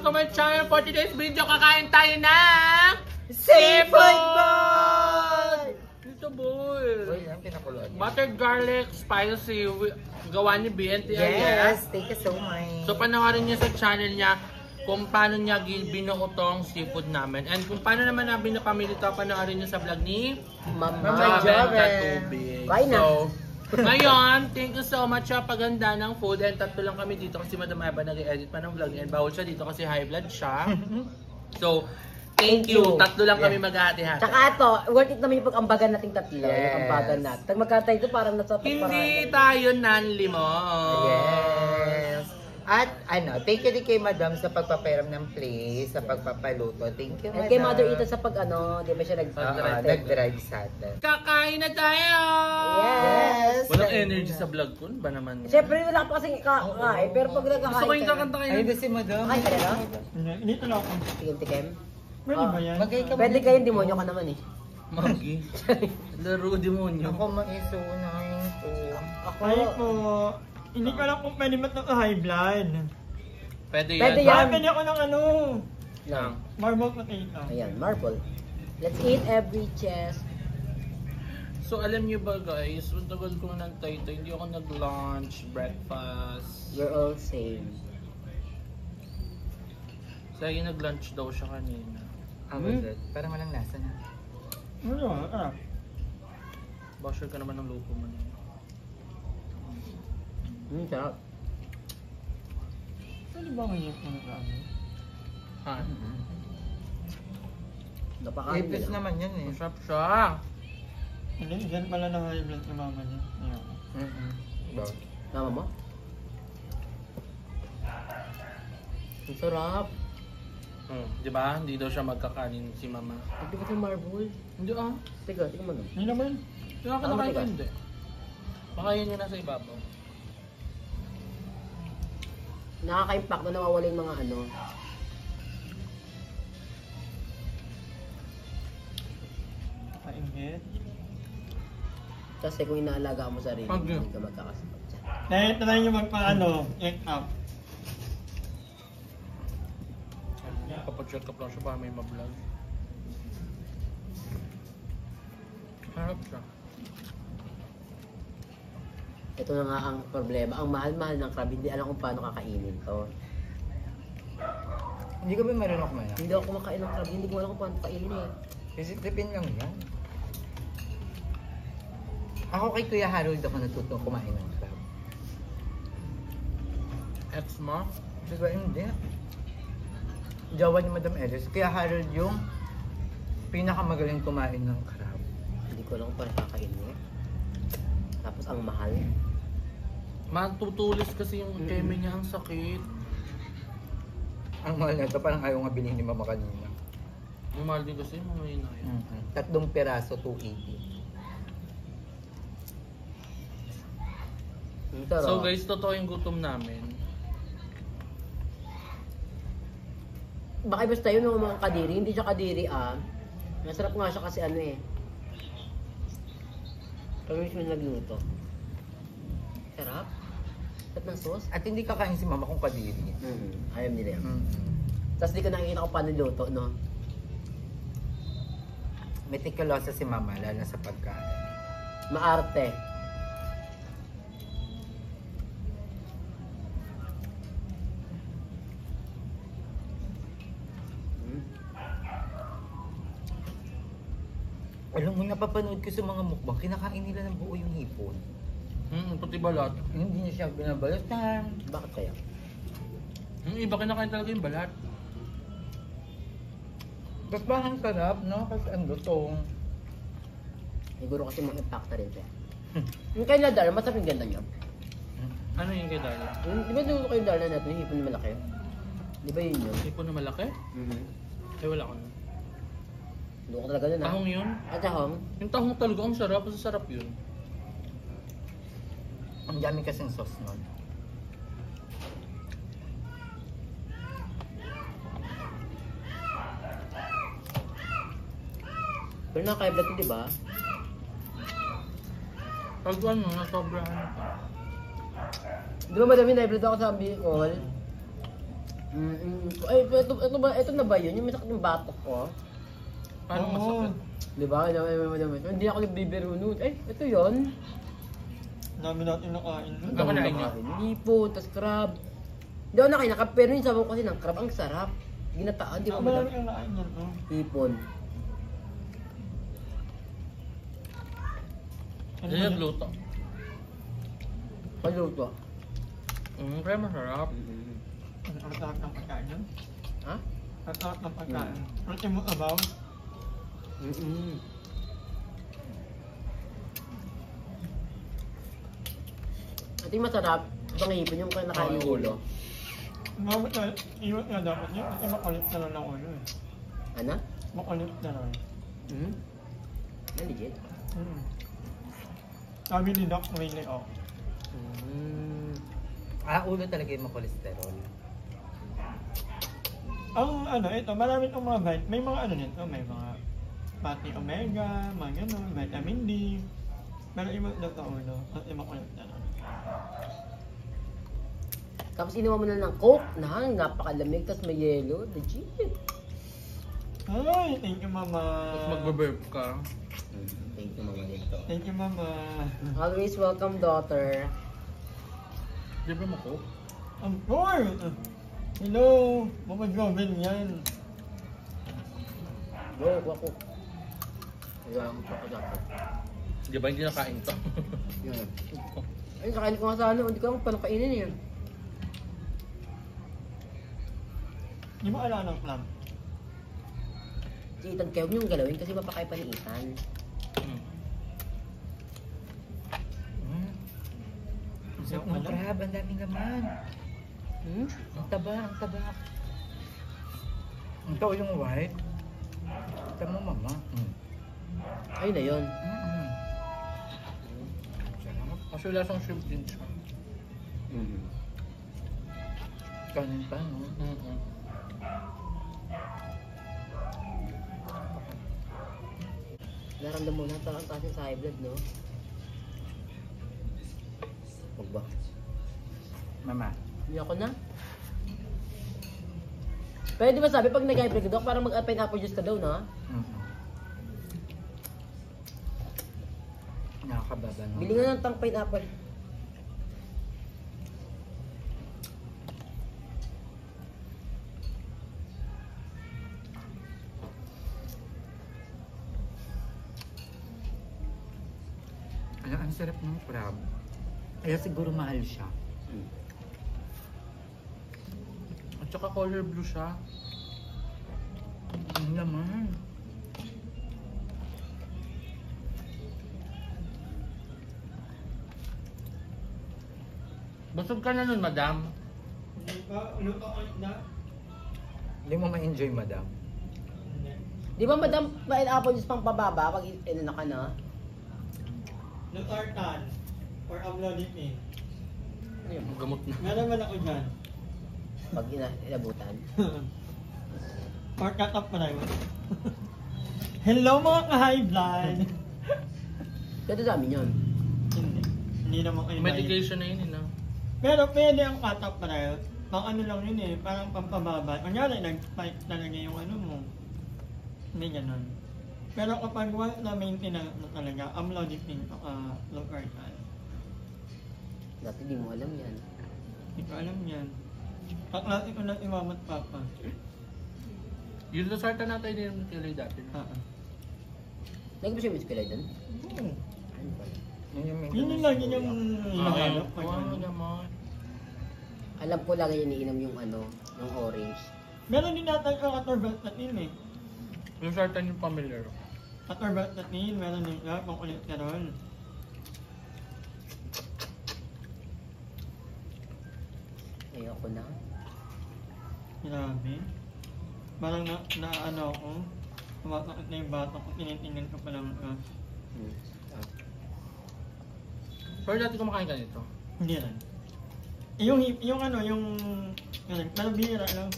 back to my channel. For today's video, kakain tayo ng Seafood Ball! Dito boy. Uy, yan, pinakuloan niya. Buttered garlic, spicy, gawa ni BNT. Yes, thank you so much. So panoorin niyo sa channel niya kung paano niya binuo tong seafood namin. And kung paano naman namin napamili ito, panoorin niyo sa vlog ni Mama Joven. Bye na. So, ngayon, thank you so much sa paganda ng food. And tatlo lang kami dito kasi Madam Eva nag-edit pa ng vlog niya. And bawal siya dito kasi high blood siya. So, thank you. Tatlo lang kami maghahati-hati. Tsaka ito, worth it naman yung pag-ambagan nating tatlo. Yes. Yung ambagan natin. Tag magkatay ito parang nasa Hindi tayo nanlimo. Yes. At ano, thank you din kay Madam sa pagpaparam ng place, sa pagpapaluto. Thank you, At Madam. kay Mother Ita sa pag ano, di ba siya nag-drive sa atin. Kakain na tayo! Yes! Walang energy sa vlog ko. Ba naman? Siyempre wala pa kasing kakain, pero pag Gusto ko nagkakain yung kakanta kayo. Ay, si Madam. Kakain ka na, no? Dito lang ako. Tikim-tikim. Pwede ba yan? Magay ka Pwede kayong demonyo ka naman eh. Magi. Laro demonyo. Ako mag-isunahin po. Ay po. Hindi ko alam kung pwede ba't naka-high blood. Pwede Pwede yan. yan. Pwede ako ng ano. Lang. Marble potato. Ayan, marble. Let's eat every chest. So alam niyo ba guys, ang tagal ko ng tayo, hindi ako nag-lunch, breakfast. We're all same. Lagi nag-lunch daw siya kanina. Parang walang lasa na. Ano? Ah. Basher ka naman ng luto mo niya. Sarap. Pwede ba ngayon ko na ano? Ha? Napakain Ipis nila. naman yan eh. Masarap siya. Hindi, dyan pala na-high blood ng mama niya. Ayan. Mama mo? Ang sarap. Di ba? Hindi daw siya magkakanin si mama. Hindi ka yung marble. Hindi ah. Teka, tingnan mo nun. Hindi naman. Kaya ka nakain ko hindi. Baka yun yung nasa ibabaw. Nakaka-impact na nawawala yung mga ano. Kaingit. Kasi kung inaalaga mo sarili, Okay. hindi ka magkakasakit dyan. Dahil try nyo magpa-ano, egg up. Kapag-check up lang siya para may ma-vlog. Harap siya. Ito na nga ang problema. Ang mahal-mahal ng crab, hindi alam kung paano kakainin to. Hindi ka ba marunong kumain? Hindi ako kumakain ng crab, hindi ko alam kung paano kainin eh. Isip-tipin lang yan. Ako kay Kuya Harold ako natutong kumain ng crab. Ex mo? Diba hindi? Jawa ni Madam Ellis. Kuya Harold yung pinakamagaling kumain ng crab. Hindi ko alam kung paano kakainin eh. Tapos ang mahal. Matutulis kasi yung keme niya, ang sakit. Ang mahal na ito, parang ayaw nga bilhin ni Mama kanina. Ang mahal din kasi mga inay. 3 piraso, 280. Ang sarap. So guys, totoo yung gutom namin. Baka basta yun yung mga kadiri, hindi siya kadiri ah. Masarap nga siya kasi ano eh. Kami mismo nagluto. Sarap. Sarap ng sauce. At hindi kakain si Mama kung kadiri. Ayaw nila yan. Tapos di ko nakikita kung paano luto, no? Meticulosa si Mama, lalo na sa pagkain. Maarte. Alam mo, napapanood ko sa mga mukbang, kinakain nila ng buo yung hipon. Pati balat. Hindi niya siya binabalatan. Bakit kaya? Yung iba kinakain talaga yung balat. Tapos parang sarap, no? Kasi ang lutong. Siguro kasi mga impacta rin siya. Yung kay Ladar, masarap yung ganda niya. Ano yung kay Dali? Di ba yung kay Ladar na natin, yung hipon na malaki? Di ba yun yun? Ipon na malaki? Eh wala ko na. Doon ko talaga nun ah. Tahong yun? At tahong? Yung tahong talaga, ang sarap. Ang sarap yun. Ang dami kasing sauce nun. Pero nakakaibat ko, di ba? Pag ano, nasobrahan pa. Di ba madami na-blood ako sa Bicol? Ay, ito na ba yun? Yung masakit yung batok ko? Paano masakit? Di ba? Hindi ako nagbibiro nun. Ay, ito yun. Dami natin nakain. Ang dami na inyo. Lipo, tas crab. Hindi ako nakain ng crab, pero yung sabaw kasi ng crab, ang sarap. Ginataan, di ba? Ang marami ang nakain yan. Hipon. Ano yung luto? Paluto. Kaya masarap. Ang sarap ng pagkain yan. Ha? Ang sarap ng pagkain. Ang mo abaw. At yung masarap, ibang hipon yung nakain yung ulo. Mabot na, iwat nga dapat niya. Kasi makulit na lang ang ulo eh. Ano? Makulit na lang. Legit? Sabi ni Doc, may layoff. Ulo talaga yung cholesterol. Ang ano, ito, marami itong mga vitamin. May mga ano nito, may mga fatty omega, mga gano'n, vitamin D. Pero iba daw sa ulo, at makulit na lang. Tapos inuwa mo na ng coke na napakalamig, tapos may yelo. Legit. Ay, thank you mama. Tapos magbe-burp ka. Thank you, Mama Lito. Thank you mama. Always welcome, daughter. Di ba mo ko? Of course! Hello! Mama Joven yan. Go, wako. Ayan, ako dapat. Di ba hindi nakain to? Yun. Ay, kakain ko nga sa ano, hindi ko lang paano kainin yun. Di mo alam ng plan? Si Ethan, kaya huwag niyong galawin kasi mapakay pa ni Ethan. Ang sarap ng crab, ang daming laman. Ang taba, ang taba. Ang tao yung white. Ito mo, mama. Ayun na yun. Sarap. Kasi lasang shrimp din siya. Kanin pa, no? Naramdam mo na ang taas sa high blood, no? Huwag ba? Mama. Hindi ako na. Pero di ba sabi, pag nag-high blood ka, Dok, parang mag-pineapple juice ka daw, na? Nakakababa, no? Bili nga ng tang pineapple. Ang sarap ng crab. Kaya siguro mahal siya. At saka color blue siya. Ang laman. Busog ka na nun, madam. Hindi pa, luto ko na. Hindi mo ma-enjoy, madam. Hindi. Di ba, madam, pineapple juice pang pababa pag na ka na? Lutartan. Or amlodip eh. Ang gamot na. Meron man ako dyan. Pag inabutan. Or cut up pa na yun. Hello mga ka-high blood! Kaya dami yun. Hindi. Hindi naman kayo Medication na yun, no? Pero pwede ang cut up pa na yun. Pang ano lang yun eh, parang pampababa. Kunyari, nag-spike talaga yung ano mo. Hindi ganun. Pero kapag wala na maintain na talaga, amlodipine o locartan. Dati di mo alam yan. Hindi ko alam yan. Kaklase ko na si mama at papa. Yung Losartan natin yung kilay dati. No? Lagi ba siya miss kilay doon? Oo. Ano pala? Yun yung lagi yung hinahanap. Oo naman. Alam ko lagi iniinom yung ano, yung orange. Meron din natin ang atorvastatin eh. Losartan yung familiar. Atorvastatin, meron din nga pang cholesterol. Ayoko na. Grabe. Parang na ako. Tumatakot na yung bata ko, tinitingnan ko pa lang. Pero dati kumakain ka nito. Hindi rin. Yung ano, yung parang bihira lang.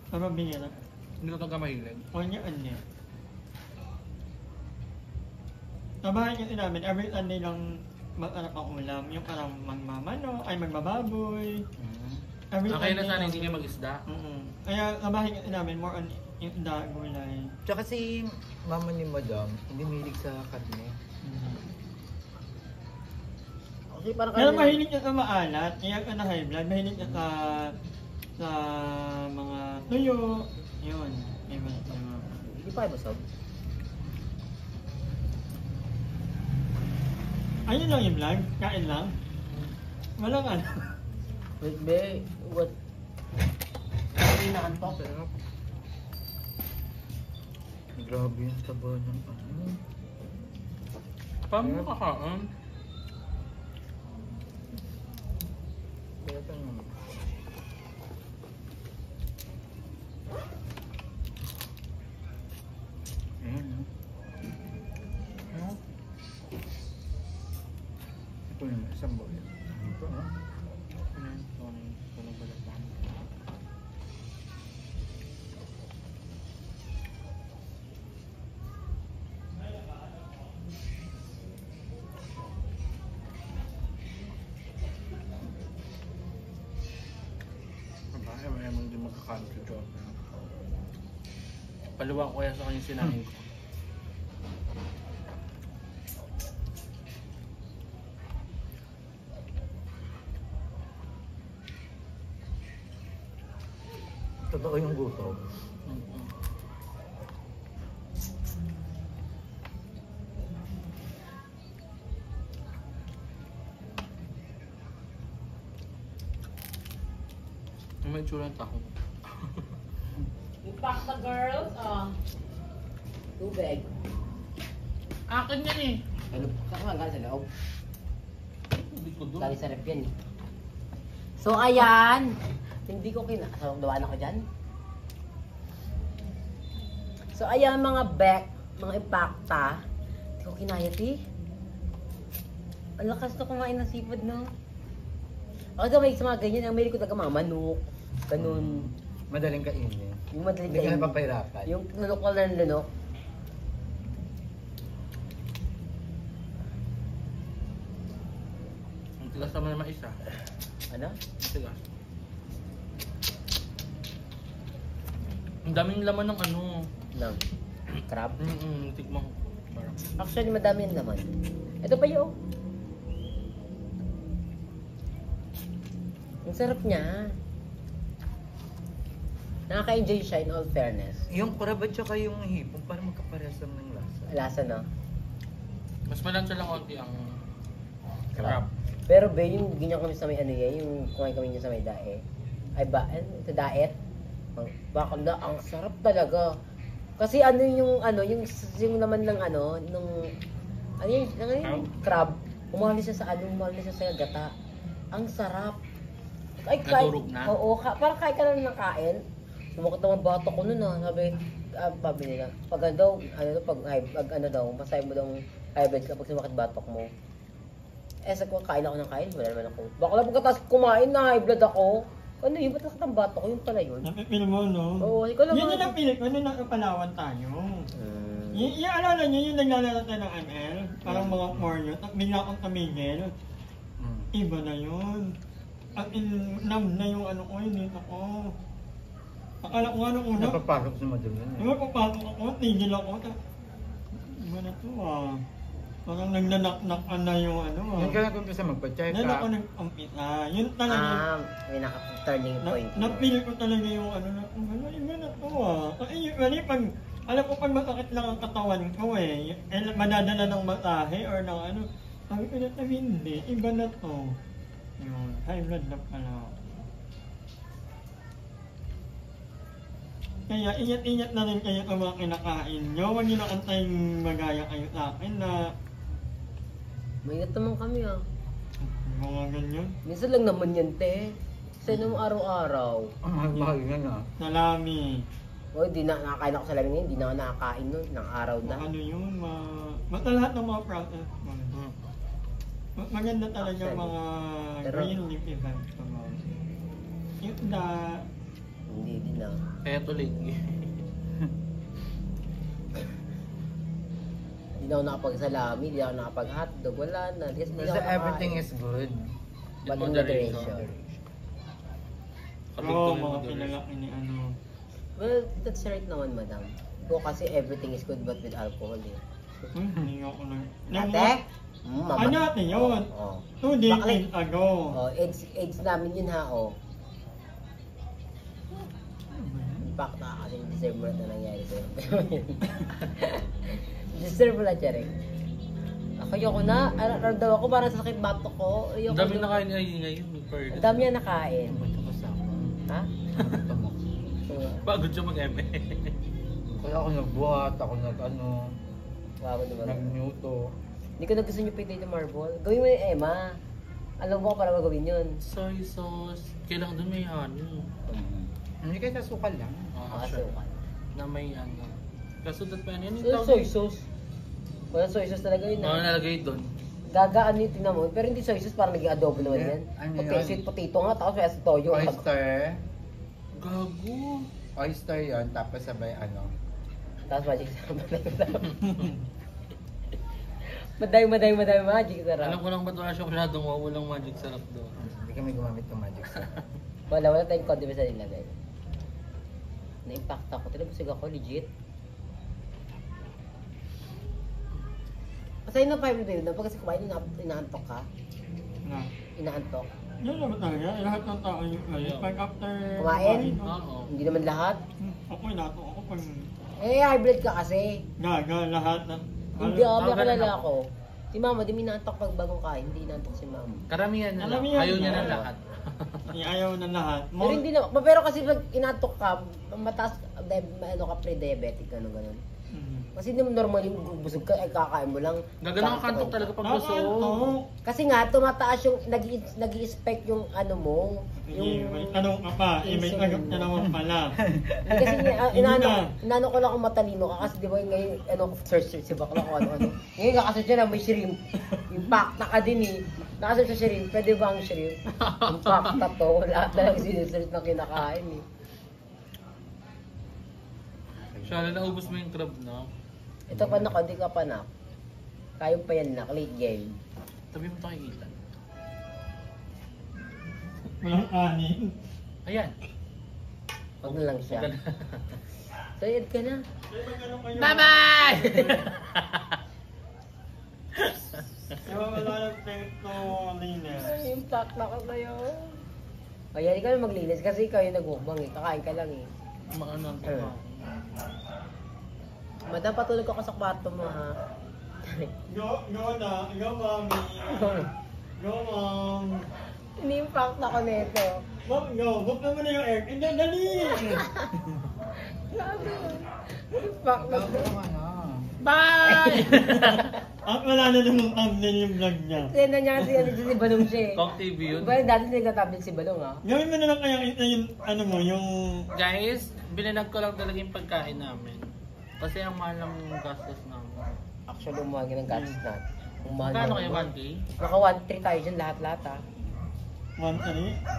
Parang bihira. Hindi ko ka mahilig. O niya, hindi. Sa bahay kasi namin, every Sunday lang mag-anak ang ulam. Yung parang magmamano, ay magbababoy. every Okay time na sana hindi kayo mag-isda. Kaya labahin namin more on isda, gulay. Tsaka si mama ni Madam, hindi mahilig sa karne. Kasi parang Pero kami- mahilig niya sa maalat, kaya ka na high blood, mahilig niya sa mga tuyo, yun. Hindi pa kayo busog. Ayun lang yung vlog, kain lang. Walang ano. Wait, be, what? Hindi na kantok. Sarap. Grabe yung taba ng ano. Paano mo kakaon? Kaya pa naman. Ayan, no? Ano? Ito naman, isang bowl. Ito, no? Ano yun? Walang balatan. Ayaw mo hindi magkakain sa job. Paluwa ko kaya sa kanyang sinahin ko. Totoo yung gutom. May tsura ng taho. Impact the girls. Tubig. Akin yan eh. Ano, saan ka galing sa loob? Hindi ko doon. Galing sa rep yan eh. So, ayan. Hindi ko So, dawan ako dyan. So, ayan mga mga impacta. Hindi ko kinaya, ti. Ang lakas na kumain ng seafood, no? Ako daw may sa mga ganyan. Ang mahilig ko talaga mga manok. Ganun. Madaling kainin. Yung madaling Hindi ka kainin. napapahirapan. Yung lunok ko lang lunok. Ang tigas naman naman isa. Ano? Ang tigas. Ang daming laman ng ano. Ng crab. Tikman ko. Parang. Actually, madami yan naman. Ito pa yun. Ang sarap niya. Nakaka-enjoy siya in all fairness. Yung crab at saka yung hipon, parang magkaparehas lang ng lasa. Lasa, no? Mas malansya lang konti ang crab. Pero be, yung ganyan kami sa may ano yan, yung kumain kami niya sa may dae. Ay ba, sa daet? Bakal na, ang sarap talaga. Kasi ano yung naman ng ano, yung crab, umalis siya sa umalis siya sa gata. Ang sarap. Ay, Nadurog na? Oo, parang kain ka lang ng kain. Sumakot naman bato ko nun sabi nila, pag ano daw, masaya mo daw high blood kapag sumakit batok mo. Sa ko, kain ako ng kain, wala naman ako. Bakla pagkatapos kumain na high blood ako. Ano yun, ba't nakit ang batok ko? Yun pala yun. Napipil mo, no? Oo, ikaw lang. Yun yung napili ko, nung nakapalawan tayo. Yung alala niyo, yung naglalaro tayo ng ML, parang mga corner, at bigla akong tumigil. Iba na yun. At nam na yung ano ko, yung dito ko. Akala ko nga nung una, Napapasok sa madami. yung papasok ako, tigil ako. Iba na to Parang nagnanak-nakan na yung ano Yung ka nag-umpisa magpa-check Then ako up. nag-umpisa. Yun talaga. May naka-turning point. Napili ko talaga yung ano na, iba na to Kasi usually pag, alam ko pag masakit lang ang katawan ko madadala ng matahe or ng ano. Sabi ko na hindi, iba na to. Yun, high blood na pala. Kaya ingat-ingat na rin kayo sa mga kinakain nyo. Huwag nyo na antaying magaya kayo sa akin na Maingat naman kami mga ganyan. Minsan lang naman yan, te. Kasi naman araw-araw. Ang mahal-mahal nga na. Salami. O, di na nakakain ako sa lamin ngayon. Di na ako nakakain nun. Ng araw na. Ano yun, basta lahat ng mga process. Maganda talaga Actually, mga pero- green leaf events. Yung Hindi din na. Kaya tulig. Di na ako nakapagsalami. Di na ako nakapag-hotdog. Wala na. Kasi di na Basta ako everything nakakain. is good. But in Moderation. moderation. Oo, mga pinalaki ni ano. Well, that's right naman, madam. Ko kasi everything is good but with alcohol eh. Hindi ako na. Ate? Ano natin yun? Oh. 2 decades ago. Oh, AIDS namin yun ha, oh. Impact na kasi yung December na nangyari sa'yo. December na, Chereng. Ayoko na. Aral daw ako, parang sa sakit bato ko. Ang dami na kain ay ngayon. Ang dami niya nakain. Ba't ako sa ako? Ha? Pagod siya mag-eme. Kaya ako nagbuhat, ako nag-ano, Wow, naman. nag-nuto. Hindi ko na gusto yung potato marble. Gawin mo yung Emma. Alam mo ko para magawin yun. Soy sauce. Kailangan doon may honey. Hindi kayo sa sukal lang. Sure. Makasukan. Na may ano. Kaso dat pa yan. So, soy sauce. Wala soy sauce talaga yun Ano na. nalagay doon? Gagaan yun, tingnan mo. Pero hindi soy sauce, parang naging adobo naman Yeah. yan. Ano Okay, yun? sweet potato nga, tapos may toyo. Oyster. Gago. Oyster yon tapos sabay ano. Tapos magic sarap. Maday magic sarap. Alam ko lang ba't wala siya masyadong walang magic sarap doon. Hindi kami gumamit ng magic sarap. Wala tayong condiments na nilagay. Na-impact ako. Tinabusig ako, legit. Masaya na 5 day na pag kasi kumain, inaantok ka. Na. Inaantok. Yun naman talaga. Lahat ng tao yung pag after Kumain? Oo. Hindi naman lahat. Ako inato ako pag Eh, high blood ka kasi. gaga lahat na. Hindi ako, may ganun kalala ako. ako. Si mama, di minaantok pag bagong kain. Hindi inaantok si mama. Karamihan na lang. Karamihan Ayaw niya na. na lahat. Ayaw na lahat. Pero hindi na, pero kasi pag inaantok ka, mataas, ano ka, pre-diabetic, ano ganun. Kasi hindi mo normal yung busog ka, ay kakain mo lang. Gagano ka kantok talaga pag gusto. Kasi nga, tumataas yung, nag-i-spec yung ano mo. May tanong ka pa. May agap na naman pala. Kasi Hindi na. inano ko lang kung matalino ka. Kasi di ba ngayon, search si bakla ko ano. Ngayon nakasearch na may shrimp. Impact na ka din eh. Nakasearch sa shrimp. Pwede ba ang shrimp? Impact na to. Lahat na lang sinesearch na kinakain eh. Siya, naubos mo yung crab na. Ito pa na, hindi ka pa na. Kayo pa yan na, late game. Tabi mo ito kay Ethan. Walang anin. Ayan. Huwag na lang siya. So, edad ka na. Bye-bye! Wala lang pento linis. Ay, impact na ka kayo. Kaya ikaw na maglinis kasi ikaw yung nag-mukbang eh. Kakain ka lang eh. Maano ang Madam, patulog ako sa kwarto mo ha. Go na. Go mami. Go mom. Ini-impact ako nito. Mom, go. Book naman na yung air. Hindi, dali. Grabe. Impact na to. Ano? Bye! At wala na namang thumbnail yung vlog niya. Senda niya kasi ano si Balong siya eh. Kong TV yun. Diba dati nagtatablet si Balong ha? Gawin mo na lang kaya yung ano mo, yung... Guys, binanag ko lang talaga yung pagkain namin. Kasi ang mahal ng gastos namin. Actually, umahagi ng gastos natin. Magkano kayo 1K? Naka 1-3 tayo dyan lahat-lahat ha. One,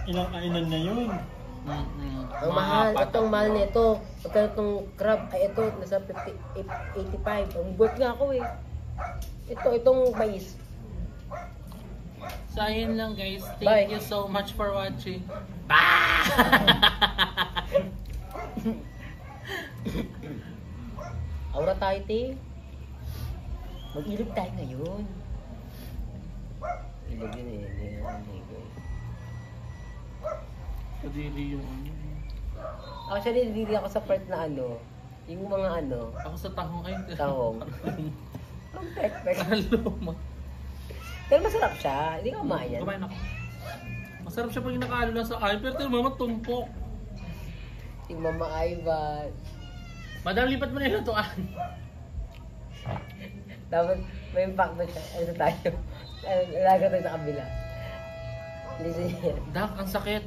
ilang kainan na yun. Ang mahal, itong mahal nito. Pagka itong crab, ay ito, nasa 85. Ang worth nga ako eh. Itong mais. So ayun lang guys. Bye. Thank you so much for watching. Bye! Aura tayo, te. Mag-ilog tayo ngayon. Ilog yun eh. Kadiri yung ano. Actually, hindi ako sa part na ano. Yung mga ano, Ako sa tahong ay. tahong. Ang pek-pek. Kaluma. Pero masarap siya. Hindi ka kumain yan. Kumain ako. Masarap siya pag nakalo lang sa kain, pero ito mama tumpok. Yung Mama Ivan. Madam, lipat mo na yung lutuan. Tapos, may impact na siya. Ano tayo? Ilaga tayo sa kabila. Listen here. Dak, ang sakit.